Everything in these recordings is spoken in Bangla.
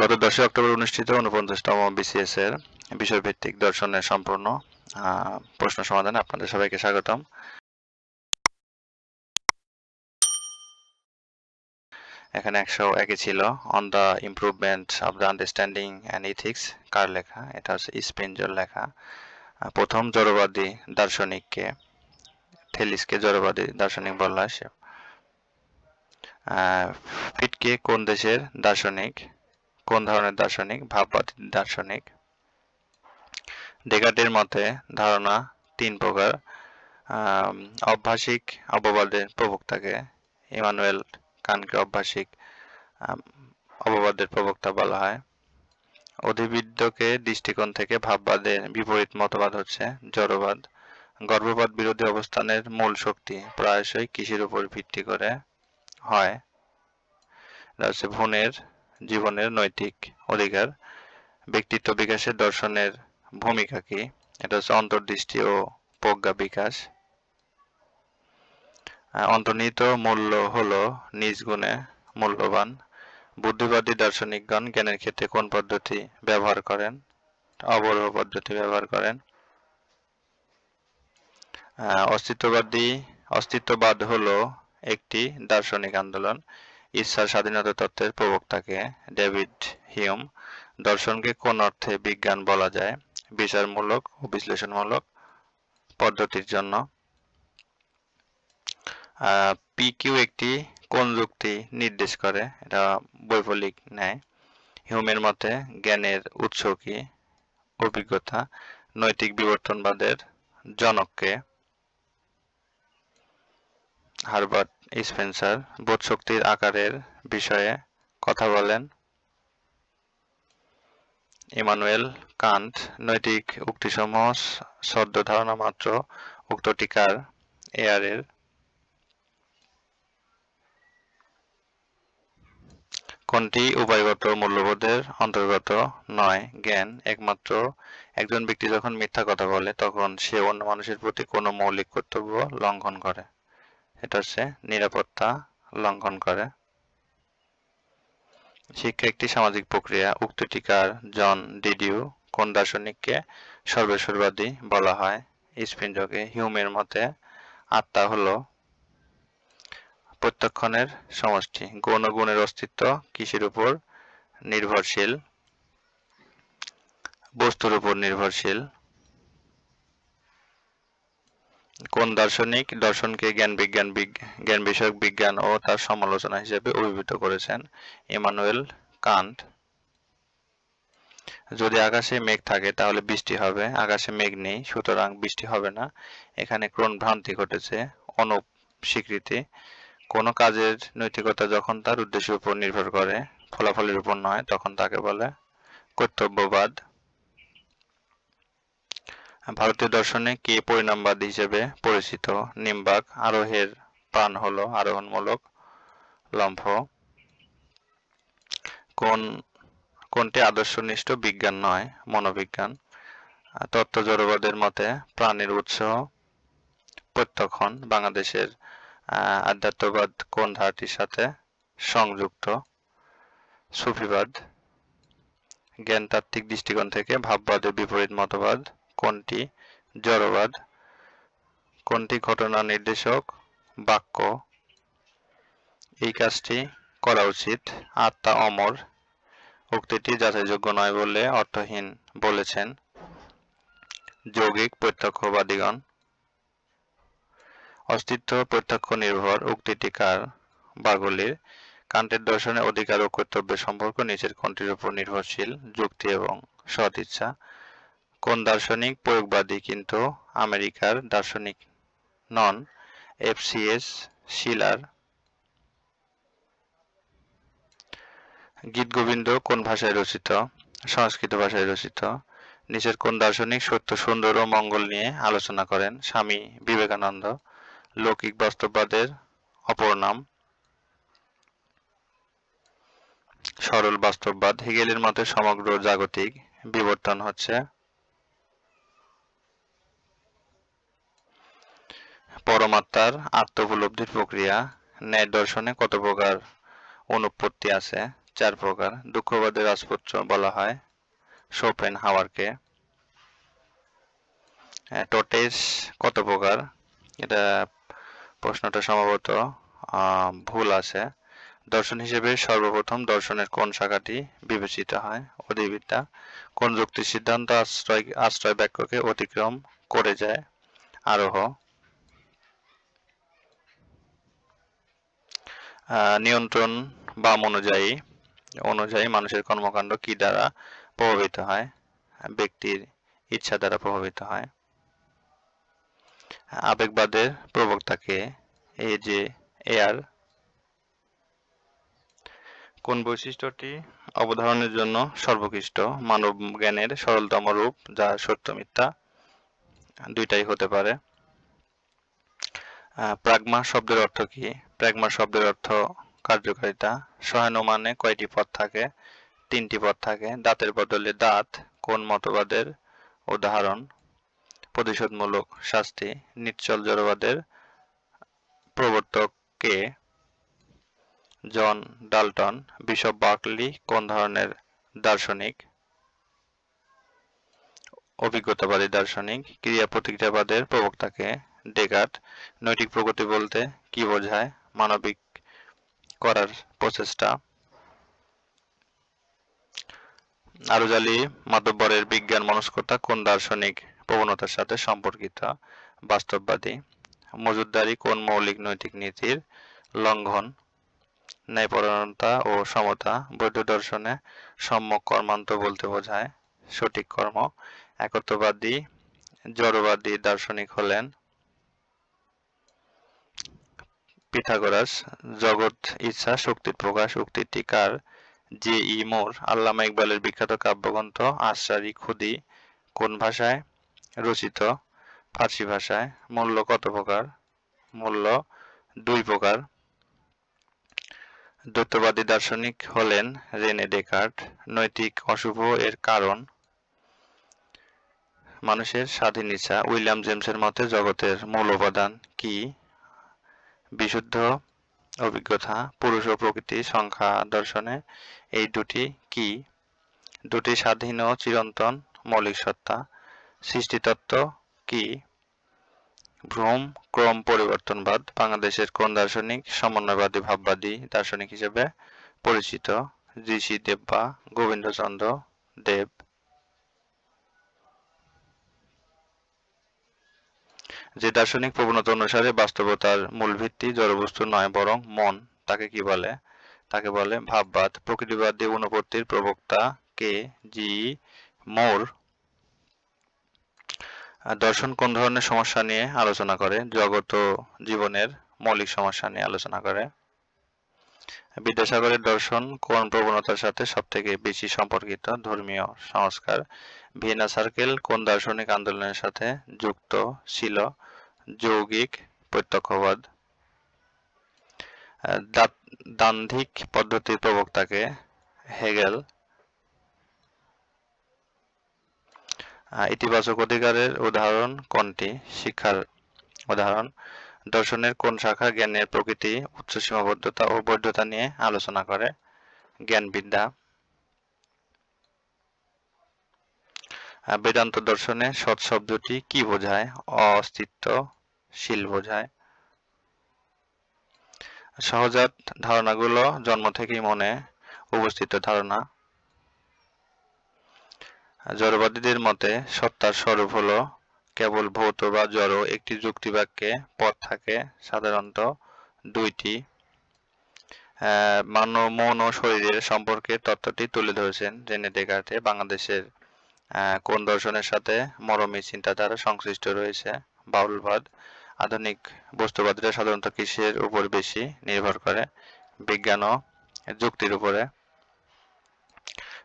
গত 10 অক্টোবর অনুষ্ঠিত 49তম বিসিএস এর বিষয়ভিত্তিক দর্শনের সম্পূর্ণ প্রশ্ন সমাধানে আপনাদের সবাইকে স্বাগতম। এখানে 101 ছিল on the improvement of the understanding and ethics, কার লেখা? এটা হচ্ছে স্পেনজর লেখা। প্রথম জড়বাদী দার্শনিককে, থেলিসকে জড়বাদী দার্শনিক বলা হয়। ফিটকে কোন দেশের দার্শনিক? কোন ধরনের দার্শনিক? ভাববাদী দার্শনিক। ডেকার্টের মতে ধারণা 3 প্রকার। অভ্যাসিক অববাদের প্রবক্তাকে ইমানুয়েল কান্টকে অভ্যাসিক অববাদের প্রবক্তা বলা হয়। অধিবিদ্যকে দৃষ্টিকোণ থেকে ভাববাদের বিপরীত মতবাদ হচ্ছে জড়বাদ। গর্ভপাত বিরোধী অবস্থানের মূল শক্তি প্রায়শই কিসের উপর ভিত্তি করে হয়? এটা হচ্ছে ভ্রূণের জীবনের নৈতিক অধিকার। ব্যক্তিত্ব বিকাশে দর্শনের ভূমিকা কি? এটা হচ্ছে অন্তর্দৃষ্টি ও প্রজ্ঞা বিকাশ। অন্তর্নিহিত মূল্য হলো নিজ গুণে মূল্যবান। বুদ্ধিবাদী দার্শনিকগণ জ্ঞানের ক্ষেত্রে কোন পদ্ধতি ব্যবহার করেন? অবরোহ পদ্ধতি ব্যবহার করেন। অস্তিত্ববাদ হলো একটি দার্শনিক আন্দোলন। ইচ্ছার স্বাধীনতা তত্ত্বের প্রবক্তাকে ডেভিড হিউম। দর্শনকে কোন অর্থে বিজ্ঞান বলা যায়? বিচারমূলক ও বিশ্লেষণমূলক পদ্ধতির জন্য। পিকিউ একটি কোন যুক্তি নির্দেশ করে? এটা বৈফলিক ন্যায়। হিউমের মতে জ্ঞানের উৎস কি? অভিজ্ঞতা। নৈতিক বিবর্তনবাদের জনককে? Herbert Spencer. বোধশক্তির আকারের বিষয়ে কথা বলেন ইমানুয়েল কান্ট। নৈতিক উক্তিসমূহ সদ্য ধারণা মাত্র। উক্তটি কার? এয়ারের। কোনটি উপায়গত মূল্যবোধের অন্তর্গত নয়? জ্ঞান। একমাত্র একজন ব্যক্তি যখন মিথ্যা কথা বলে তখন সে অন্য মানুষের প্রতি কোনো মৌলিক কর্তব্য লঙ্ঘন করে। এটা হচ্ছে নিরাপত্তা লঙ্ঘন করে। শিক্ষা একটি সামাজিক প্রক্রিয়া। উক্তিটি কার? জন ডিডিউ। কোন দার্শনিককে সর্বেশ্বরবাদী বলা হয়? স্পিনজরকে। হিউমের মতে আত্মা হলো প্রত্যক্ষণের সমষ্টি। গৌণ গুণের অস্তিত্ব কিসের উপর নির্ভরশীল? বস্তুর উপর নির্ভরশীল। কোন দার্শনিক দর্শনকে জ্ঞান বিষয়ক বিজ্ঞান ও তার সমালোচনা হিসেবে অভিহিত করেছেন? Immanuel Kant. যদি আকাশে মেঘ থাকে তাহলে বৃষ্টি হবে। আকাশে মেঘ নেই, সুতরাং বৃষ্টি হবে না। এখানে কোন ভ্রান্তি ঘটেছে? অনুপ স্বীকৃতি। কোনো কাজের নৈতিকতা যখন তার উদ্দেশ্যের উপর নির্ভর করে, ফলাফলের উপর নয়, তখন তাকে বলে কর্তব্যবাদ। ভারতীয় দর্শনে কে পরিণামবাদী হিসেবে পরিচিত? নিম্বার্ক। আরোহের প্রাণ হলো আরোহণমূলক লম্ফ। কোনটি আদর্শনিষ্ঠ বিজ্ঞান নয়? মনোবিজ্ঞান। তত্ত্ব জড়বাদের মতে প্রাণের উৎস প্রত্যক্ষণ। বাংলাদেশের আধ্যাত্মবাদ কোন ধারাটির সাথে সংযুক্ত? সুফিবাদ। জ্ঞানতাত্ত্বিক দৃষ্টিকোণ থেকে ভাববাদের বিপরীত মতবাদ কোনটি? জড়বাদ। কোনটি ঘটনা নির্দেশক বাক্য? এই কাজটি করা উচিত। আত্মা অমর। উক্তিটি যাচাইযোগ্য নয় বলে অর্থহীন বলেছেন যৌগিক প্রত্যক্ষবাদীগণ। অস্তিত্ব প্রত্যক্ষ নির্ভর। উক্তিটি কার? বার্গলির। কান্টের দর্শনে অধিকার ও কর্তব্যের সম্পর্ক নিচের কোনটির উপর নির্ভরশীল? যুক্তি এবং সৎ ইচ্ছা। কোন দার্শনিক প্রয়োগবাদী কিন্তু আমেরিকার দার্শনিক নন? এফ.সি.এস. শিলার। গীতগোবিন্দ কোন ভাষায় রচিত? সংস্কৃত ভাষায় রচিত। নিচের কোন দার্শনিক সত্য, সুন্দর ও মঙ্গল নিয়ে আলোচনা করেন? স্বামী বিবেকানন্দ। লৌকিক বাস্তববাদের অপর নাম? সরল বাস্তববাদ। হেগেলের মতে সমগ্র জাগতিক বিবর্তন হচ্ছে পরমাত্মার আত্মোপলব্ধির প্রক্রিয়া। ন্যায় দর্শনে কত প্রকার অনুপপত্তি আছে? 4 প্রকার। দুঃখবাদের রাজপুত্র বলা হয় শোপেনহাওয়ারকে। টোটেস কত প্রকার? এটা প্রশ্নটা সম্ভবত ভুল আছে। দর্শন হিসেবে সর্বপ্রথম দর্শনের কোন শাখাটি বিবেচিত হয়? অধিবিদ্যা। কোন যুক্তির সিদ্ধান্ত আশ্রয় বাক্যকে অতিক্রম করে যায়? আরোহ। নিয়ন্ত্রণ বাম অনুযায়ী মানুষের কর্মকাণ্ড কি দ্বারা প্রভাবিত হয়? ব্যক্তির ইচ্ছা দ্বারা প্রভাবিত হয়। আবেগবাদের প্রবক্তা কে? এয়ার। কোন বৈশিষ্ট্যটি অবধারণের জন্য সর্বোৎকৃষ্ট? মানব জ্ঞানের সরলতম রূপ, যা সত্য মিথ্যা দুইটাই হতে পারে। প্রাগমা শব্দের অর্থ কি? প্রাগমা শব্দের অর্থ কার্যকারিতা। সহানুমানে কয়টি পদ থাকে? 3টি পদ থাকে। দাঁতের বদলে দাঁত কোন মতবাদের উদাহরণ? প্রতিশোধমূলক শাস্তি। নিশ্চল জড়বাদের প্রবর্তক কে? John Dalton. বিশপ বার্কলি কোন ধরনের দার্শনিক? অভিজ্ঞতাবাদী দার্শনিক। ক্রিয়া প্রতিক্রিয়াবাদের প্রবক্তা কে? ডেকার্ট। নৈতিক প্রগতি বলতে কি বোঝায়? মানবিক করার প্রচেষ্টা। আরুজালি মাতব্বরের বিজ্ঞান মনস্কতা কোন দার্শনিক প্রবণতার সাথে সম্পর্কিত? বাস্তববাদী। মজুমদারি কোন মৌলিক নৈতিক নীতির লঙ্ঘন? ন্যায়পরায়ণতা ও সমতা। বৌদ্ধ দর্শনে সম্যক কর্মান্ত বলতে বোঝায় সঠিক কর্ম। একত্ববাদী জড়বাদী দার্শনিক হলেন পিথাগোরাস। জগৎ ইচ্ছা শক্তির প্রকাশ উক্তিটি কার? জে.ই. মুর। আল্লামা ইকবালের বিখ্যাত কাব্যগ্রন্থ আশরারি খুদি কোন ভাষায় রচিত? ফার্সি ভাষায়। মূল্য কত প্রকার? মূল্য 2 প্রকার। দ্বৈতবাদী দার্শনিক হলেন রেনে ডেকার্ট। নৈতিক অশুভ এর কারণ? মানুষের স্বাধীন ইচ্ছা। উইলিয়াম জেমসের মতে জগতের মূল উপাদান কি? বিশুদ্ধ অভিজ্ঞতা। পুরুষ ও প্রকৃতি সংখ্যা দর্শনে এই দুটি কি? দুটি স্বাধীন ও চিরন্তন মৌলিক সত্তা। সৃষ্টিতত্ত্ব কি? ভ্রম ক্রম পরিবর্তনবাদ। বাংলাদেশের কোন দার্শনিক সমন্বয়বাদী ভাববাদী দার্শনিক হিসেবে পরিচিত? ঋষি দেববা গোবিন্দচন্দ্র দেব। যে দার্শনিক প্রবণতা অনুসারে বাস্তবতার মূল ভিত্তি জড়বস্তু নয় বরং মন, তাকে কি বলে? তাকে বলে ভাববাদ। প্রকৃতিবাদী অনুপত্তির প্রবক্তা কে? জি.ই. মুর। দর্শন কোন ধরনের সমস্যা নিয়ে আলোচনা করে? জগৎ ও জীবনের মৌলিক সমস্যা নিয়ে আলোচনা করে। বিদ্যাসাগরের দর্শন কোন প্রবণতার সাথে সবথেকে বেশি সম্পর্কিত? ধর্মীয় সংস্কার। ভিয়েনা সার্কেল কোন দার্শনিক আন্দোলনের সাথে যুক্ত ছিল? যৌগিক প্রত্যক্ষবাদ। দ্বান্দ্বিক পদ্ধতির প্রবক্তাকে? হেগেল। ইতিবাচক অধিকারের উদাহরণ কোনটি? শিক্ষার উদাহরণ। দর্শনের কোন শাখা জ্ঞানের প্রকৃতি, উচ্চ সীমাবদ্ধতা ও বৈধতা নিয়ে আলোচনা করে? জ্ঞানবিদ্যা। বেদান্ত দর্শনে সৎ শব্দটি কি বোঝায়? অস্তিত্বশীল বোঝায়। সহজাত ধারণাগুলো জন্ম থেকেই মনে উপস্থিত ধারণা। জড়বাদীদের মতে সত্তার স্বরূপ হলো কেবল ভৌত বা জড়। একটি যুক্তিবাক্যে পদ থাকে সাধারণত 2টি। মন ও শরীরের সম্পর্কে তত্ত্বটি তুলে ধরেছেন রেনে ডেকার্টে। বাংলাদেশের কোন দর্শনের সাথে মরমী চিন্তাধারা সংশ্লিষ্ট রয়েছে? বাউলবাদ। আধুনিক বস্তুবাদীরা সাধারণত কিসের উপর বেশি নির্ভর করে? বিজ্ঞান ও যুক্তির উপরে।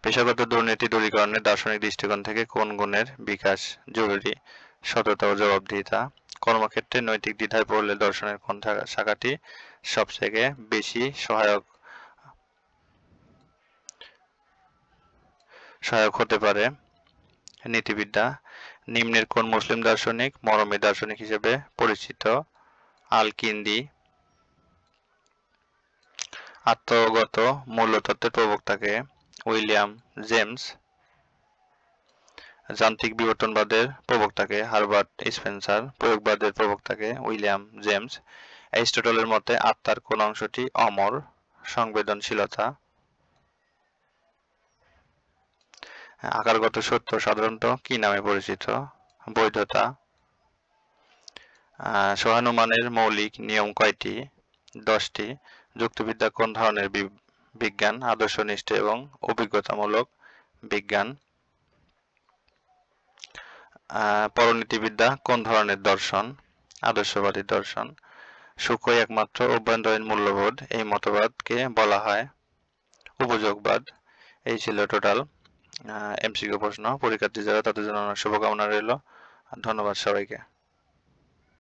পেশাগত দুর্নীতি দূরীকরণে দার্শনিক দৃষ্টিকোণ থেকে কোন গুণের বিকাশ জরুরি? সততা ও জবাবদিহিতা। কর্মক্ষেত্রে নৈতিক দ্বিধায় পড়লে দর্শনের কোন শাখাটি সবথেকে বেশি সহায়ক হতে পারে? নীতিবিদ্যা। নিম্নের কোন মুসলিম দার্শনিক মরমী দার্শনিক হিসেবে পরিচিত? আল কিন্দি। আত্মগত মূল্যতত্ত্বের প্রবক্তাকে উইলিয়াম জেমস, যান্ত্রিক বিবর্তনবাদের প্রবক্তাকে হারবার্ট স্পেন্সার, প্রয়োগবাদের প্রবক্তাকে উইলিয়াম জেমস। অ্যারিস্টটলের মতে আত্মার কোন অংশটি অমর? সংবেদনশীলতা। আকারগত সত্য সাধারণত কি নামে পরিচিত? বৈধতা। সহানুমানের মৌলিক নিয়ম কয়টি? 10টি। যুক্তিবিদ্যা কোন ধরনের বিজ্ঞান? আদর্শনিষ্ঠ এবং অভিজ্ঞতামূলক বিজ্ঞান। পরনীতিবিদ্যা কোন ধরনের দর্শন? আদর্শবাদী দর্শন। সুখই একমাত্র অভ্যন্তরীণ মূল্যবোধ, এই মতবাদকে বলা হয় উপযোগবাদ। এই ছিল টোটাল এমসিকিউ প্রশ্ন। পরীক্ষার্থী যারা তাদের জন্য অনেক শুভকামনা রইল। ধন্যবাদ সবাইকে।